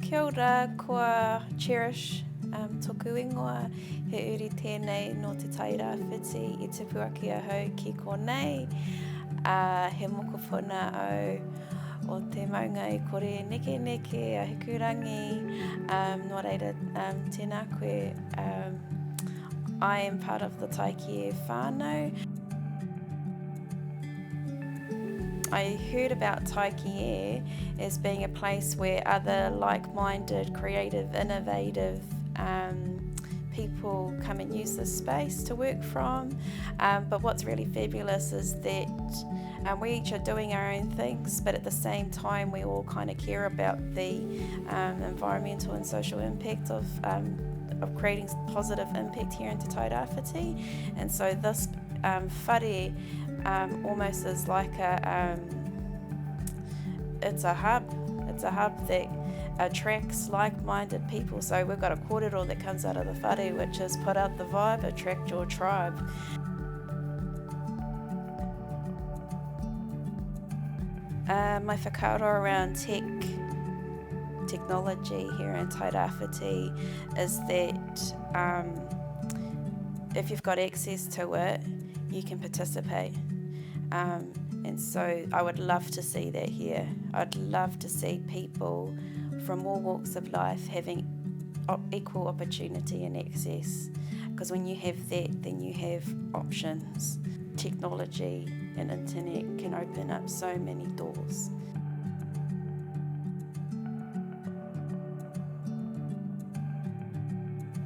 Kia ora, ko Cherish, tōku ingoa, he uri tēnei no te tairāwhiti I te puaki ahau ki konei, he mokopuna au o te maunga I kore neke neke a hikurangi, nō reira tēnā koe, I am part of the Taiki whānau. I heard about Taiki as being a place where other like-minded, creative, innovative people come and use this space to work from. But what's really fabulous is that we each are doing our own things, but at the same time we all kind of care about the environmental and social impact of creating positive impact here in Te Tairāwhiti. And so this whare almost is like it's a hub that attracts like-minded people. So we've got a kōrero that comes out of the whare, which is put out the vibe, attract your tribe. My whakaaro around technology here in Tairāwhiti is that if you've got access to it, you can participate. And so I would love to see that here. I'd love to see people from all walks of life having equal opportunity and access, because when you have that, then you have options. Technology and internet can open up so many doors.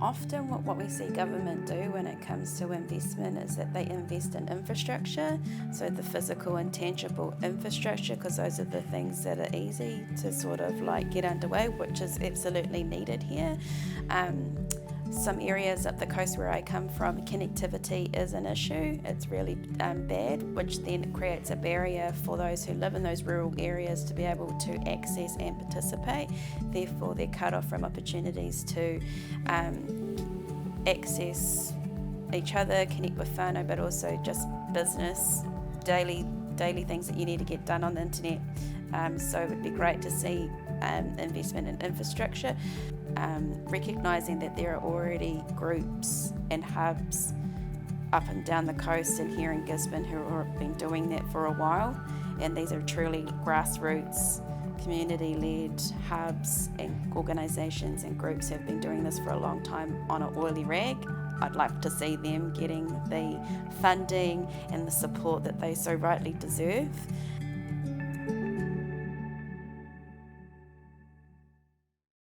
Often what we see government do when it comes to investment is that they invest in infrastructure, so the physical and tangible infrastructure, because those are the things that are easy to sort of like get underway, which is absolutely needed here. Some areas up the coast where I come from, connectivity is an issue. It's really bad, which then creates a barrier for those who live in those rural areas to be able to access and participate. Therefore, they're cut off from opportunities to access each other, connect with whānau, but also just business, daily things that you need to get done on the internet. So it would be great to see investment in infrastructure, recognising that there are already groups and hubs up and down the coast and here in Gisborne who have been doing that for a while, and these are truly grassroots, community-led hubs and organisations and groups who have been doing this for a long time on an oily rag. I'd like to see them getting the funding and the support that they so rightly deserve.